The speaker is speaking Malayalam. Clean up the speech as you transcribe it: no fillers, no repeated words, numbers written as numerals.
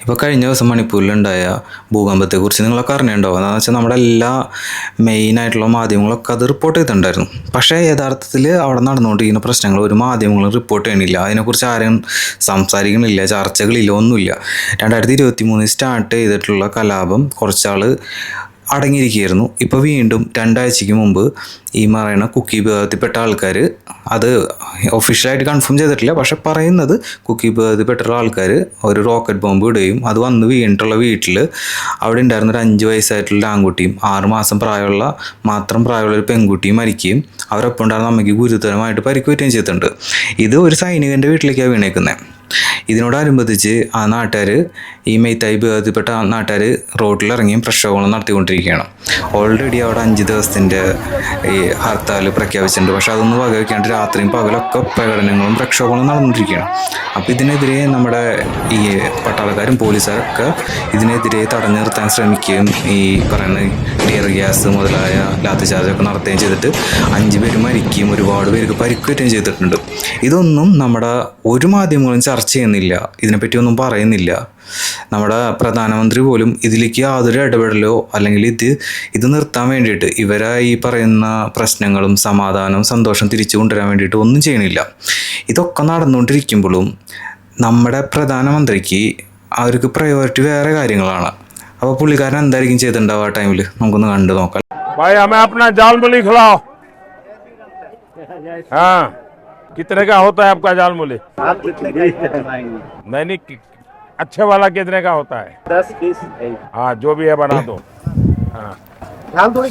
ഇപ്പോൾ കഴിഞ്ഞ ദിവസം മണിപ്പൂരിലുണ്ടായ ഭൂകമ്പത്തെക്കുറിച്ച് നിങ്ങളൊക്കെ അറിഞ്ഞിട്ടുണ്ടാവും. എന്താണെന്ന് വെച്ചാൽ നമ്മുടെ എല്ലാ മെയിനായിട്ടുള്ള മാധ്യമങ്ങളൊക്കെ അത് റിപ്പോർട്ട് ചെയ്തിട്ടുണ്ടായിരുന്നു. പക്ഷേ യഥാർത്ഥത്തിൽ അവിടെ നടന്നുകൊണ്ടിരിക്കുന്ന പ്രശ്നങ്ങൾ ഒരു മാധ്യമങ്ങളും റിപ്പോർട്ട് ചെയ്യണില്ല. അതിനെക്കുറിച്ച് ആരും സംസാരിക്കണില്ല, ചർച്ചകളില്ല, ഒന്നുമില്ല. 2023 സ്റ്റാർട്ട് ചെയ്തിട്ടുള്ള കലാപം കുറച്ചാൾ അടങ്ങിയിരിക്കുകയായിരുന്നു. ഇപ്പോൾ വീണ്ടും 2 ആഴ്ചയ്ക്ക് മുമ്പ് ഈ പറയുന്ന കുക്കി വിഭാഗത്തിൽപ്പെട്ട ആൾക്കാർ, അത് ഒഫീഷ്യലായിട്ട് കൺഫേം ചെയ്തിട്ടില്ല, പക്ഷെ പറയുന്നത് കുക്കി വിഭാഗത്തിൽപ്പെട്ട ആൾക്കാർ ഒരു റോക്കറ്റ് ബോംബ് ഇടുകയും അത് വന്ന് വീണിട്ടുള്ള വീട്ടിൽ അവിടെ ഉണ്ടായിരുന്ന ഒരു 5 വയസ്സായിട്ടുള്ള ആൺകുട്ടിയും 6 മാസം മാത്രം പ്രായമുള്ള ഒരു പെൺകുട്ടിയും മരിക്കുകയും അവരൊപ്പം ഉണ്ടായിരുന്ന അമ്മയ്ക്ക് ഗുരുതരമായിട്ട് പരിക്ക് പറ്റുകയും ചെയ്തിട്ടുണ്ട്. ഇത് ഒരു സൈനികൻ്റെ വീട്ടിലേക്കാണ് വീണേക്കുന്നത്. ഇതിനോടനുബന്ധിച്ച് ആ നാട്ടുകാർ, ഈ മെയ്തായി വിഭാഗത്തിൽപ്പെട്ട നാട്ടുകാർ റോഡിലിറങ്ങിയും പ്രക്ഷോഭങ്ങൾ നടത്തിക്കൊണ്ടിരിക്കുകയാണ്. ഓൾറെഡി അവിടെ 5 ദിവസത്തിൻ്റെ ഈ ഹർത്താൽ പ്രഖ്യാപിച്ചിട്ടുണ്ട്. പക്ഷെ അതൊന്നും വകവയ്ക്കാണ്ട് രാത്രിയും പകലൊക്കെ പ്രകടനങ്ങളും പ്രക്ഷോഭങ്ങളും നടന്നുകൊണ്ടിരിക്കുകയാണ്. അപ്പോൾ ഇതിനെതിരെ നമ്മുടെ ഈ പട്ടാളക്കാരും പോലീസുകാരൊക്കെ ഇതിനെതിരെ തടഞ്ഞു നിർത്താൻ ശ്രമിക്കുകയും ഈ പറയുന്ന ടിയർ ഗ്യാസ് മുതലായ ലാത്തി ചാർജൊക്കെ നടത്തുകയും ചെയ്തിട്ട് 5 പേര് മരിക്കുകയും ഒരുപാട് പേർക്ക് പരിക്കേറ്റുകയും ചെയ്തിട്ടുണ്ട്. ഇതൊന്നും നമ്മുടെ ഒരു മാധ്യമങ്ങളും ചർച്ച ചെയ്യുന്നില്ല, ഇതിനെപ്പറ്റിയൊന്നും പറയുന്നില്ല. നമ്മുടെ പ്രധാനമന്ത്രി പോലും ഇതിലേക്ക് യാതൊരു ഇടപെടലോ അല്ലെങ്കിൽ ഇത് നിർത്താൻ വേണ്ടിയിട്ട് ഇവരെ ഈ പറയുന്ന പ്രശ്നങ്ങളും സമാധാനവും സന്തോഷം തിരിച്ചു കൊണ്ടുവരാൻ വേണ്ടിയിട്ട് ഒന്നും ചെയ്യണില്ല. ഇതൊക്കെ നടന്നുകൊണ്ടിരിക്കുമ്പോഴും നമ്മുടെ പ്രധാനമന്ത്രിക്ക് അവർക്ക് പ്രയോറിറ്റി വേറെ കാര്യങ്ങളാണ്. അപ്പോൾ പുള്ളിക്കാരൻ എന്തായിരിക്കും ചെയ്തിട്ടുണ്ടാവുക ആ ടൈമിൽ? നമുക്കൊന്ന് കണ്ടു നോക്കാം. भाई हमें अपना जाल मूली खिलाओ। हाँ, कितने का होता है आपका जाल मूली? आप कितने का नहीं, अच्छे वाला कितने का होता है? 10-20 हाँ, जो भी है बना दो। हाँ, हम थोड़ी